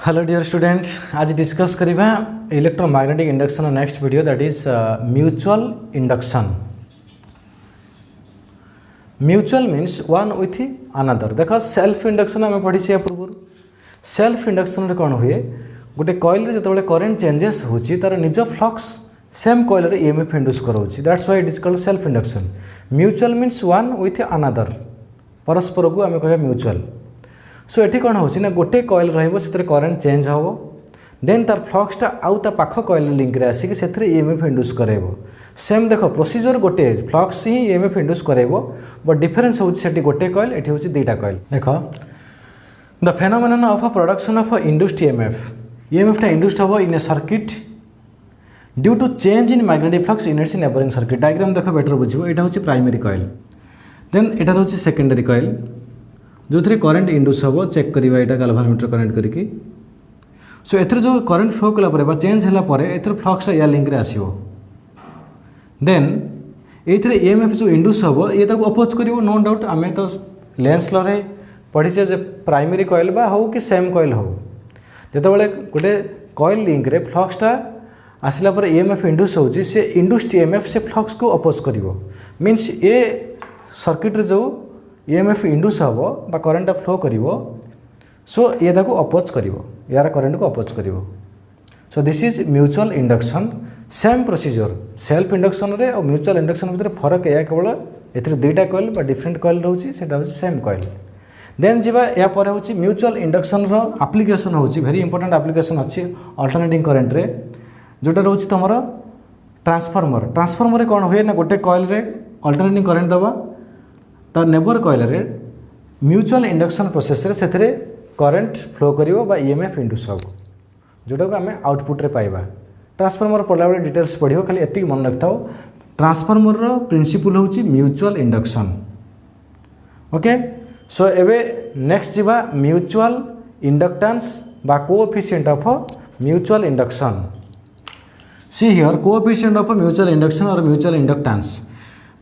Hello dear student, आज discuss करिबा electromagnetic induction next video that is mutual induction. Mutual means one with another. देख self induction आम पढ़ी पूर्व। Self induction रे कौन हुए, गोटे कॉइल रे जतबेले करंट चेंजेस होची तार निज फ्लक्स सेम कॉइल रे ईएमएफ इंड्यूस कराउची, that's why it is called self induction. Mutual means one with another, परस्पर को आम कह म्यूचुअल। सो ये कौन हो गोटे कॉइल ररेंट चेंज हम देन तार फ्लक्सटा आउ ता पाख कॉइल लिंक रे आसिक से ईएमएफ इंड्यूस करेबो। सेम देख प्रोसीजर गोटे, फ्लक्स ही ईएमएफ इंड्यूस करेबो, बट डिफरेंस होची गोटे कॉइल, एठी होची दुईटा कॉइल। देख the phenomenon of production of induced EMF टा इंड्यूस्ड हम in a circuit due to change in magnetic flux in its neighbouring circuit. Diagram देख बेटर बुझिबो। एटा होची प्राइमरी कॉइल, देन एटा होची सेकेंडरी कॉइल जो थे करंट इंड्यूस हम चेक करवा यहाँ गाल्वानोमीटर कनेक्ट करके। सो एथर जो करंट फ्लो कला चेंज है एथर फ्लक्सटा या लिंक रे आसीबो। देन ये ईएमएफ जो इंड्यूस हम ये अपोज कर, नो डाउट आम तो लेंस लॉ रे पढ़ीचे जे प्राइमरी कॉइल बा हो कि सेम कॉइल हो, जितेबाला गोटे कॉइल लिंक रे फ्लक्सटा आसला पर ईएमएफ इंड्यूस होची, से इंड्यूस्ड ईएमएफ से फ्लक्स को अपोज करिवो। मीन्स ये सर्किट रे जो ईएमएफ इंड्यूस हम बा करंट फ्लो करिवो, सो ये अपोज करिवो, यार करंट को अपोज करिवो। So this is mutual induction. Same procedure self induction रे और म्यूचुअल इंडक्शन भितर फरक या केवल एथरे दुईटा कॉइल बा डिफरेंट कॉइल रहउची, सेटा होची सेम कॉइल। देन जीवा या पर होची म्यूचुअल इंडक्शन रो एप्लीकेशन होची, वेरी इंपोर्टेंट एप्लीकेशन अछि अल्टरनेटिंग करंट रे, जोटा रहउची तमरो ट्रांसफार्मर। ट्रांसफार्मर रे कोन होय ना, गोटे कॉइल रे अल्टरनेटिंग करंट दबा तो नेबर कॉइल रे म्यूचुअल इंडक्शन प्रोसेस रे सेथरे करंट फ्लो करिवो बा ईएमएफ इंड्यूस हो, जोटा को आमे आउटपुट रे पाइबा। ट्रांसफार्मर पढ़ला बेले डिटेल्स पढ़ियो, खाली एतिक मन रखथाओ ट्रांसफार्मर रो प्रिंसिपल होची म्यूचुअल इंडक्शन। ओके, सो एबे नेक्स्ट जीवा म्यूचुअल इंडक्टेंस बा coefficient of mutual induction. See here coefficient of mutual induction और म्यूचुअल इंडक्टेंस।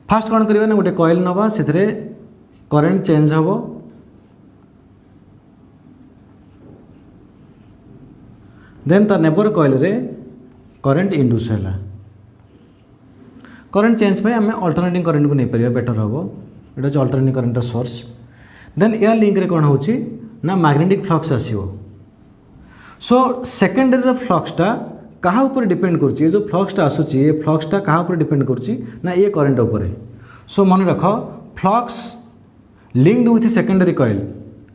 फास्ट कौन करवा ना, गोटे कॉइल नवा से करंट चेंज हम, देन तार नेबर कॉइल रे करंट इंड्यूस है। करंट चेंज पे आम अल्टरनेटिंग करंट को नहीं पार बेटर हम, ये अल्टरनेटिंग करंट सोर्स। देन या लिंक रे कौन होची ना मैग्नेटिक फ्लक्स आसीबो। सो सेकेंडरी फ्लक्सटा कहाँ ऊपर डिपेंड करुच्ची, जो फ्लक्सटा आसूची ये फ्लक्सटा कहाँ ऊपर डिपेंड करुच्ची ना ये करंट ऊपर। सो मन रख flux linked with secondary coil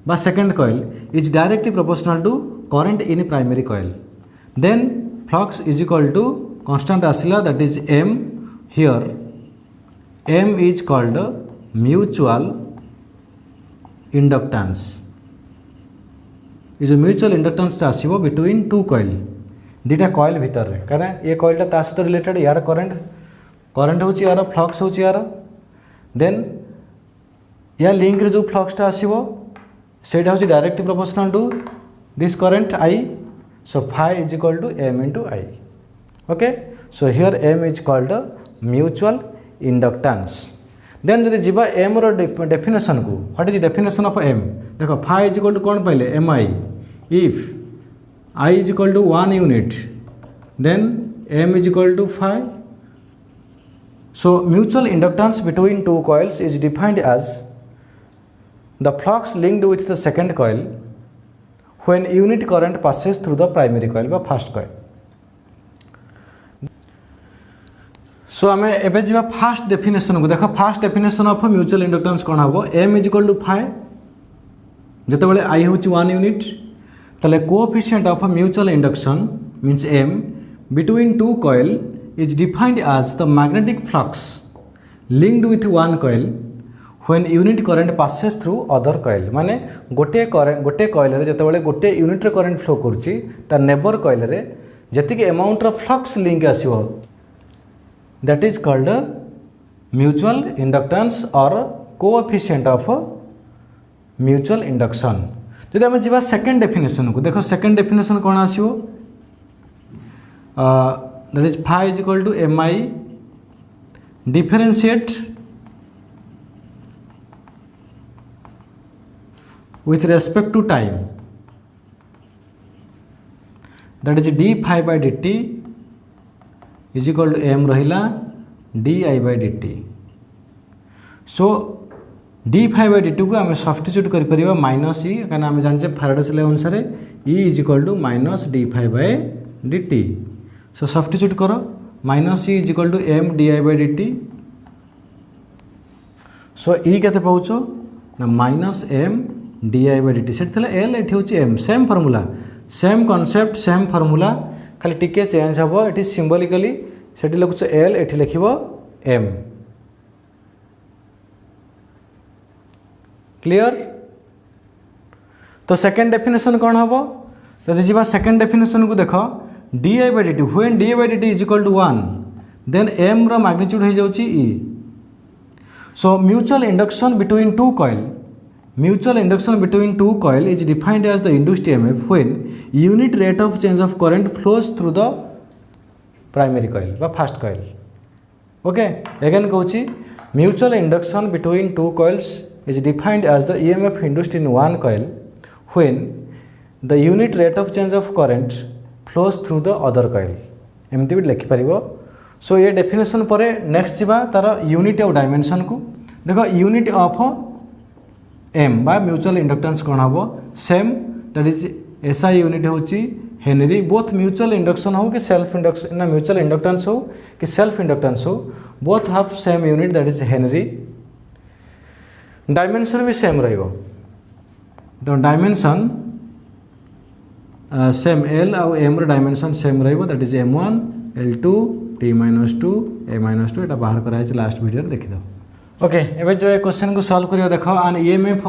बा second coil is directly proportional to current in primary coil. Then flux is equal to constant आसला that is M. Here M is called mutual inductance. ये जो mutual inductance आसीबो between two coil, दुटा coil भितर रे, कारण ये कॉइलटा ता सहित रिलेटेड, यार करंट होची यार फ्लक्स होची यार। देन या लिंक रे जो फ्लक्सटा आसीबो सेटा होची directly proportional to this current I. So phi is equal to M into I. Okay, so here M is called mutual inductance. Then जदि जीवा एम रो डेफिनेशन को, what is definition of M? देखो फाई इज इक्वल टू कौन पाइले M I. If I is equal to 1 unit, then M is equal to phi. So mutual inductance between two coils is defined as the flux linked with the second coil when unit current passes through the primary coil by first coil. So आमे एबे जीवा first definition को देखो। First definition of mutual inductance कोन हबो, M is equal to phi जतबेले I होची 1 unit, ताले coefficient of mutual induction means M between two coil is defined as the magnetic flux linked with one coil when unit current passes through other coil. माने गोटे coil रे जतबेले गोटे unit रे current flow करूची, तार neighbour coil रे जतिक amount रो फ्लक्स लिंक आसीबो that is called mutual inductance और कोएफिशिएंट ऑफ म्यूचुअल इंडक्शन। जब आम जा सेकेंड डेफिनेशन को देखो, सेकेंड डेफिनेशन कौन आसो, that is phi is equal to M I differentiate with respect to time that is d phi by D t is equal to M रहा d I by D t. So d phi by D t को आम substitute कर minus ई कहीं आम जाने Faraday's law अनुसार E is equal to minus d phi by D t. So substitute कर minus E is equal to M D I by D t. So E के पाँच ना minus M D I by D t से L ये हूँ M same formula same concept same formula खाली टिके change हम ये सिंबलिकली से लिखुच एल ये लिख एम। क्लियर। तो सेकेंड डेफिनेशन कौन हम जब जी सेकेंड डेफिनेशन को देख d I by D t when d I by D t is equal to 1 then M रो मैग्नीट्यूड हो जाउची ई। So mutual induction between two coil mutual induction between two coil is defined as the induced EMF when unit rate of change of current flows through the primary coil বা first coil। okay again कहूची mutual induction between two coils is defined as the EMF induced in one coil when the unit rate of change of current flows through the other coil एमती भी लिखि परिबो। सो ये definition पर next जीवा तार unit of dimension को देखो unit of M बा म्यूचुअल इंडक्टेंस कौन हम same that is SI unit हूँ हेनरी बोथ म्यूचुअल इंडक्शन हो कि सेल्फ इंडक्शन ना म्यूचुअल इंडक्टेंस हो कि सेल्फ इंडक्टेंस हो both half same unit that is Henry. Dimension भी सेम रहिबो तो डायमेंशन सेम एल आउ एम रो डायमेंशन सेम रहिबो that is m1 l2 t-2 a-2 एटा बाहर कराई लास्ट वीडियो देखि दो। ओके एबे जो क्वेश्चन को सॉल्व करियो देखो आन ईएमएफ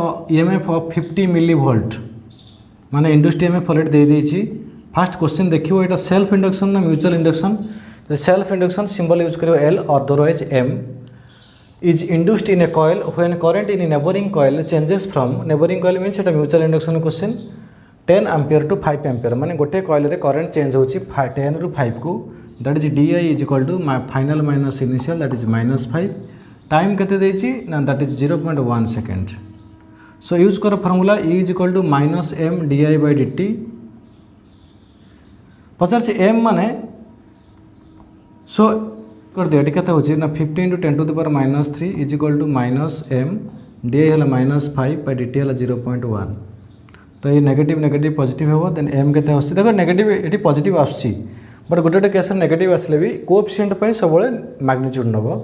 ऑफ 50 मिली वोल्ट माने इंडक्टेंस ईएमएफ ऑलरेडी दे देछि। फर्स्ट क्वेश्चन देखियो एटा सेल्फ इंडक्शन ना mutual induction self induction symbol use करियो L otherwise M is induced in a coil when current in neighbouring coil changes from neighbouring coil means एटा mutual induction question 10 ampere to 5 ampere माने गोटे coil रे current change होछि 10 रु 5 को that is d I is equal to final minus initial that is -5 time केते देछि ना that is 0.1 second. So use कर formula E is equal to minus M D I by D t पचार M माने so कर दिया केते होछि ना 50 × 10⁻³ is equal to minus M D I हला -5 बाय डी टी हला 0.1। तो ये नेगेटिव नेगेटिव पॉजिटिव हो देन एम केते होछि देखो नेगेटिव एटी पॉजिटिव आछि बट गोटे केस नेगेटिव आसले भी कोएफिशिएंट पय सबले मैग्नीट्यूड नबो।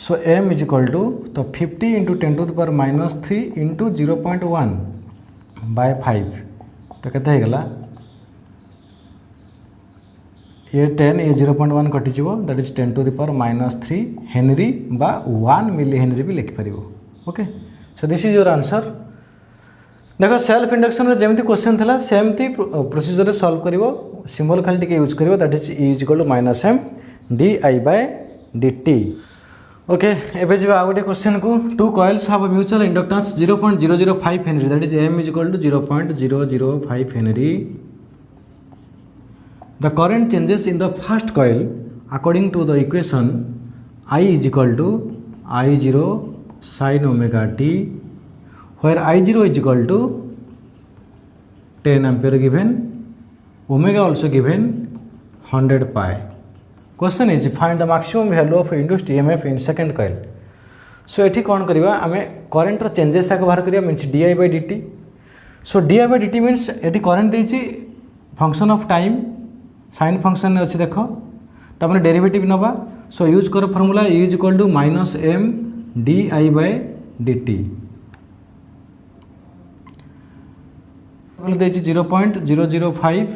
So m is equal to तो 50 × 10⁻³ इंटू 0.1 बाय 5 तो केते गला ये 10 ये 0.1 कटिଯିवो दैट इज 10⁻³ हेनरी बा 1 मिली हेनरी भी लिखि परिबो। Okay so this is your answer. देखो सेल्फ इंडक्शन रे जेमती क्वेश्चन थिला सेमती प्रोसीजर रे सॉल्व करिवो सिंबल खाली टिके यूज करिवो that is e is equal to -m d by dt। Okay एबे जीवा आ गोटे क्वेश्चन को two coils have a mutual inductance 0.005 henry that is m is equal to 0.005 henry. The current changes in the first coil according to the equation I is equal to I0 sin omega t where I0 is equal to 10 ampere given, omega also given 100 pi. Question is find the maximum value of induced EMF in second coil. So एठी कौन करिवा आमे current रो changes आके बाहर करिया means di by dt. So di by dt means एठी current देछि function of time sine function ने अछि देखो तमने डेरिवेटिव नबा। सो यूज करो formula e is equal to -m di by dt देछि 0.005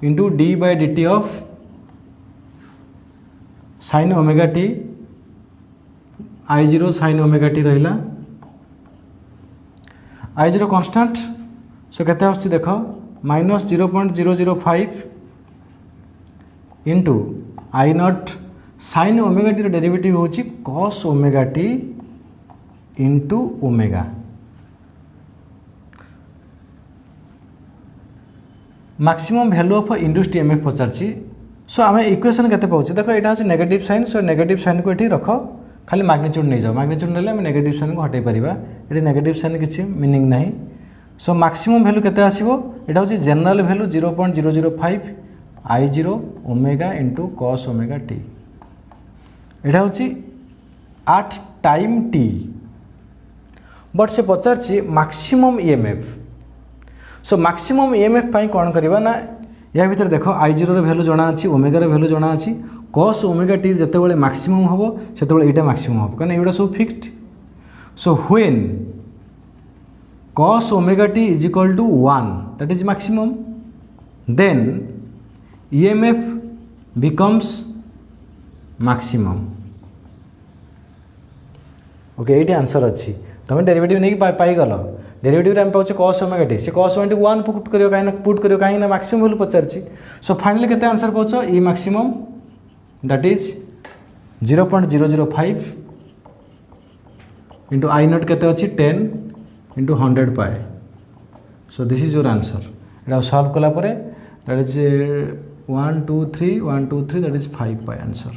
into d by D t of sine omega t I0 sine omega t रहिला I0 constant. So केते आछि देखो -0.005 into I0 sine omega t रो derivative होछि cos omega t into omega. Maximum value of induced EMF पचारछि। So आम equation केते पाउछि देखो एटा होछि negative sine. So negative sine को एठी रख खाली मैग्नीट्यूड नहीं जाओ मैग्नीट्यूड नेले हम नेगेटिव साइन को हटाई परिबा एठी नेगेटिव साइन किछि मीनिंग नहीं। सो मैक्सिमम वैल्यू केते आसीबो एटा होची general value 0.005 I0 omega into cos omega t एटा होची एट टाइम t बट से पचारछि maximum EMF so maximum EMF पाई कोन करबा ना या भीतर देखो I0 रे वैल्यू जणा अछि ओमेगा रे वैल्यू जणा अछि cos ओमेगा t जते बेले मैक्सिमम हबो सेते बेले एटा मैक्सिमम हबो कारण एटा सब fixed so when cos omega t is equal to 1 that is maximum then EMF becomes maximum okay ये आंसर अच्छी तुम डेरिवेटिव नहीं पाई गल डेरिवेटिव रे हम पाउछ cos ओमेगा t से cos ओमेगा t 1 पुट करियो काई ना पुट करियो काई ना मैक्सिमम वैल्यू पचारछि सो फाइनली केते आंसर पाउछ E maximum that is 0.005 into I naught केते अछि 10 into 100 pi so this is your answer এটা solve কলা পরে that is 1 2 3 1 2 3 that is 5 pi answer